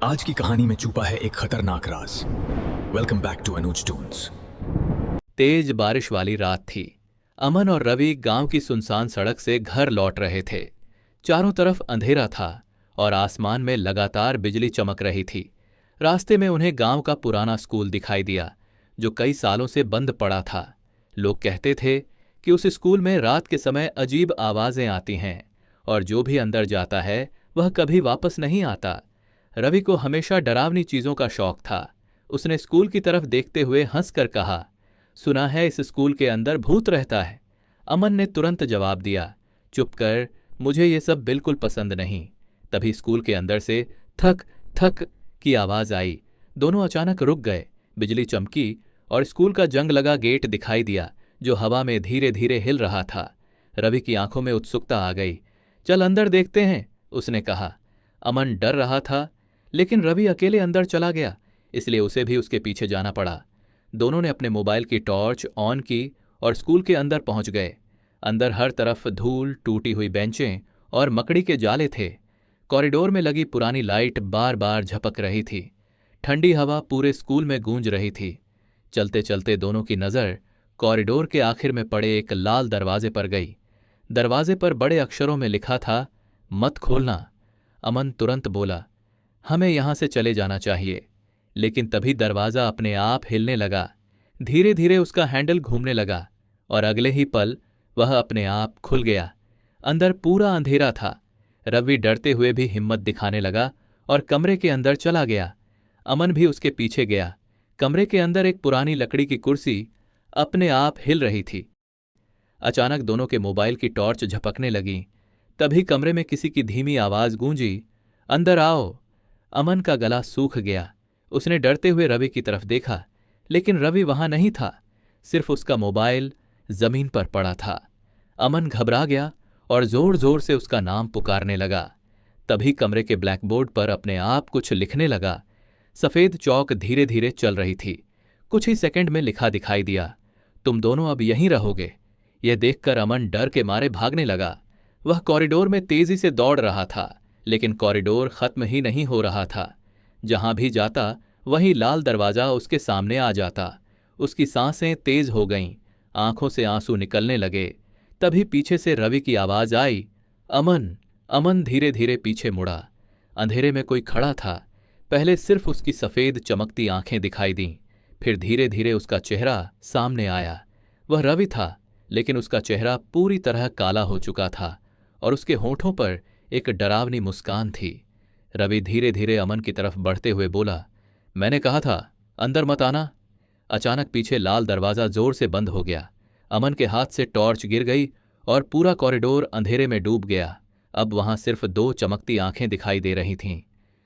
आज की कहानी में छुपा है एक खतरनाक राज। Welcome back to Anuj toons. तेज बारिश वाली रात थी। अमन और रवि गांव की सुनसान सड़क से घर लौट रहे थे। चारों तरफ अंधेरा था और आसमान में लगातार बिजली चमक रही थी। रास्ते में उन्हें गांव का पुराना स्कूल दिखाई दिया, जो कई सालों से बंद पड़ा था। लोग कहते थे कि उस स्कूल में रात के समय अजीब आवाजें आती हैं और जो भी अंदर जाता है वह कभी वापस नहीं आता। रवि को हमेशा डरावनी चीजों का शौक था। उसने स्कूल की तरफ देखते हुए हंसकर कहा, सुना है इस स्कूल के अंदर भूत रहता है। अमन ने तुरंत जवाब दिया, चुप कर, मुझे ये सब बिल्कुल पसंद नहीं। तभी स्कूल के अंदर से थक थक की आवाज आई। दोनों अचानक रुक गए। बिजली चमकी और स्कूल का जंग लगा गेट दिखाई दिया, जो हवा में धीरे धीरे हिल रहा था। रवि की आंखों में उत्सुकता आ गई। चल अंदर देखते हैं, उसने कहा। अमन डर रहा था, लेकिन रवि अकेले अंदर चला गया, इसलिए उसे भी उसके पीछे जाना पड़ा। दोनों ने अपने मोबाइल की टॉर्च ऑन की और स्कूल के अंदर पहुंच गए। अंदर हर तरफ धूल, टूटी हुई बेंचें और मकड़ी के जाले थे। कॉरिडोर में लगी पुरानी लाइट बार बार झपक रही थी। ठंडी हवा पूरे स्कूल में गूंज रही थी। चलते चलते दोनों की नज़र कॉरिडोर के आखिर में पड़े एक लाल दरवाजे पर गई। दरवाजे पर बड़े अक्षरों में लिखा था, मत खोलना। अमन तुरंत बोला, हमें यहां से चले जाना चाहिए। लेकिन तभी दरवाजा अपने आप हिलने लगा। धीरे धीरे उसका हैंडल घूमने लगा और अगले ही पल वह अपने आप खुल गया। अंदर पूरा अंधेरा था। रवि डरते हुए भी हिम्मत दिखाने लगा और कमरे के अंदर चला गया। अमन भी उसके पीछे गया। कमरे के अंदर एक पुरानी लकड़ी की कुर्सी अपने आप हिल रही थी। अचानक दोनों के मोबाइल की टॉर्च झपकने लगी। तभी कमरे में किसी की धीमी आवाज गूंजी, अंदर आओ। अमन का गला सूख गया। उसने डरते हुए रवि की तरफ देखा, लेकिन रवि वहां नहीं था। सिर्फ उसका मोबाइल जमीन पर पड़ा था। अमन घबरा गया और जोर जोर से उसका नाम पुकारने लगा। तभी कमरे के ब्लैकबोर्ड पर अपने आप कुछ लिखने लगा। सफेद चौक धीरे धीरे चल रही थी। कुछ ही सेकंड में लिखा दिखाई दिया, तुम दोनों अब यहीं रहोगे। यह देखकर अमन डर के मारे भागने लगा। वह कॉरिडोर में तेजी से दौड़ रहा था, लेकिन कॉरिडोर खत्म ही नहीं हो रहा था। जहां भी जाता वहीं लाल दरवाजा उसके सामने आ जाता। उसकी सांसें तेज हो गईं, आंखों से आंसू निकलने लगे। तभी पीछे से रवि की आवाज आई, अमन। अमन धीरे धीरे पीछे मुड़ा। अंधेरे में कोई खड़ा था। पहले सिर्फ उसकी सफेद चमकती आंखें दिखाई दीं, फिर धीरे धीरे उसका चेहरा सामने आया। वह रवि था, लेकिन उसका चेहरा पूरी तरह काला हो चुका था और उसके होठों पर एक डरावनी मुस्कान थी। रवि धीरे धीरे अमन की तरफ बढ़ते हुए बोला, मैंने कहा था अंदर मत आना। अचानक पीछे लाल दरवाजा जोर से बंद हो गया। अमन के हाथ से टॉर्च गिर गई और पूरा कॉरिडोर अंधेरे में डूब गया। अब वहां सिर्फ दो चमकती आंखें दिखाई दे रही थीं।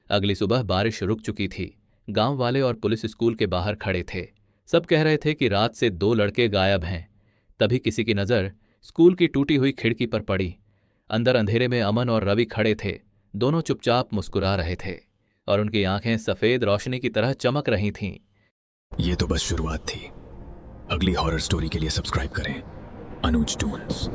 अगली सुबह बारिश रुक चुकी थी। गांव वाले और पुलिस स्कूल के बाहर खड़े थे। सब कह रहे थे कि रात से दो लड़के गायब हैं। तभी किसी की नज़र स्कूल की टूटी हुई खिड़की पर पड़ी। अंदर अंधेरे में अमन और रवि खड़े थे। दोनों चुपचाप मुस्कुरा रहे थे और उनकी आंखें सफेद रोशनी की तरह चमक रही थीं। ये तो बस शुरुआत थी। अगली हॉरर स्टोरी के लिए सब्सक्राइब करें अनुज टून्स।